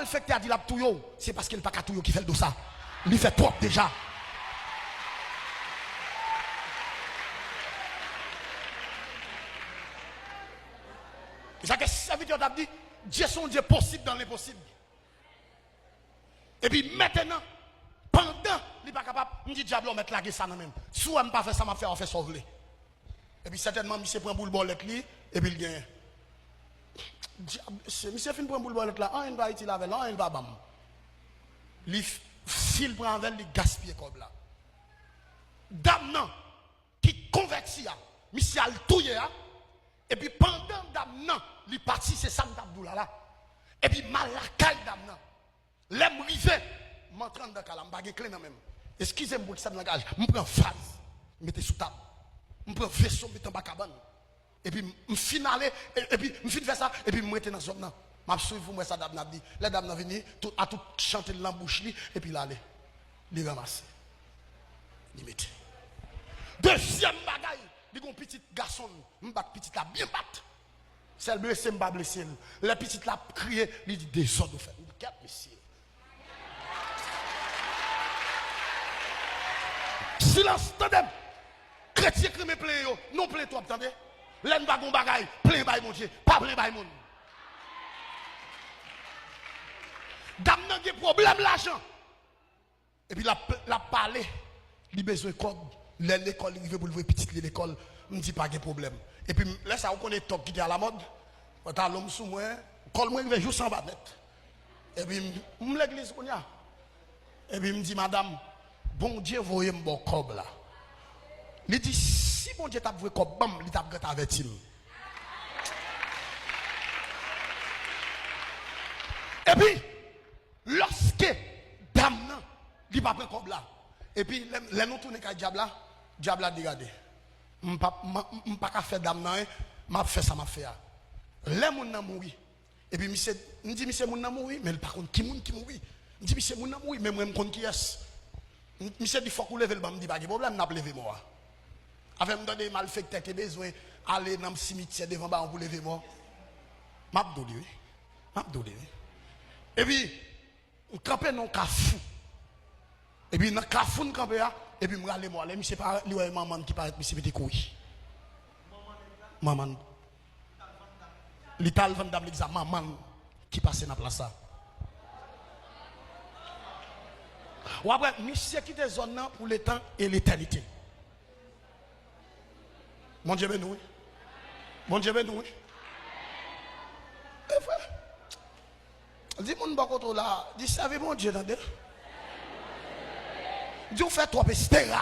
le fait que tu as dit la touyo, c'est parce qu'il n'y a pas qu'à touyo qui fait le dos ça. Il fait propre déjà. C'est ça que serviteur t'a dit, Dieu son Dieu possible dans l'impossible. Et puis maintenant, pendant, il n'est pas capable, il dit diable, on met la ça dans même. Si on ne pas faire ça, on fait sauver. Et puis certainement, monsieur prend boule bolette et puis il gagne. Monsieur fin prend boule bolette là, il va utiliser avec là, il va bam. S'il prend avec, il gaspille comme là. Dame non, qui convertit, monsieur a le touye, et puis pendant dame non, il parti, c'est ça m'tabdou là. Et puis mal la caille dame non. L'aime rivé, m'entraîne dans le cas, je clé même. Excusez-moi pour ça de langage, je prends phase, mettez sous table. Je prends vaisseau, mettez en bas cabane. Et puis je finale, et puis je finis faire ça, et puis je mette dans la zone. Je suis vous, moi, ça dame n'a dit. Les dames n'a venu, à tout chanter dans la bouche, et puis là, les ramasser. Les mettez. Deuxième bagaille, il y a un petit garçon, je bat petit là, bien battre. C'est le blessé, je ne pas blessé. Le petit là, crié, il dit désordre. Il dit, quatre messieurs. Silence, tandem. Chrétien qui me plaît, non plaît toi, attendez. L'en bagon bagaille, plein bail mon Dieu, pas plein bail mon. Dame n'a pas de problème l'argent. Et puis la parler, il a besoin de code. L'école, il veut pour le petit l'école, il ne dit pas de problème. Et puis là, ça, on connaît top qui est à la mode. Quand t'as l'homme sous moi, col moi, il veut juste 100 bas net. Et puis, je me l'église, on y a. Et puis, il me dit, madame, bon Dieu, voyez mon cob là. Il dit, si bon Dieu t'a voué cob, bam, il t'a gâté avec il. Et puis, lorsque dame, il n'a pas pris cob là. Et puis, les nous tournons avec diable là, diable a dit, regardez, je ne peux pas faire dame là, je fais ça, je fais ça. Les gens ont mouru. Et puis, je dis, monsieur, moun mouru, mais par contre, qui mouru? Je dis, monsieur, moun mouru, mais moi, je connais qui est. Monsieur dit, il faut que vous levez le banc, je dis, pas de problème, je levé moi. Avec me donner mal fait que tu as besoin d'aller dans le cimetière devant le pour lever moi. Je vais et puis, je campe dans le cafou. Et puis, dans le cafou, je campe, et puis, je vais aller moi. Je ne sais pas, il y a une maman qui paraît, monsieur, petit couille. Maman. L'Ital Vandam l'examen, maman qui passe dans la place. Ou après, monsieur qui est zone pour le temps et l'éternité. Mon Dieu béni. Mon Dieu béni. Et frère, dis-moi un bakoto là, dis savez mon Dieu, attendez. Dis on fait trop, etc.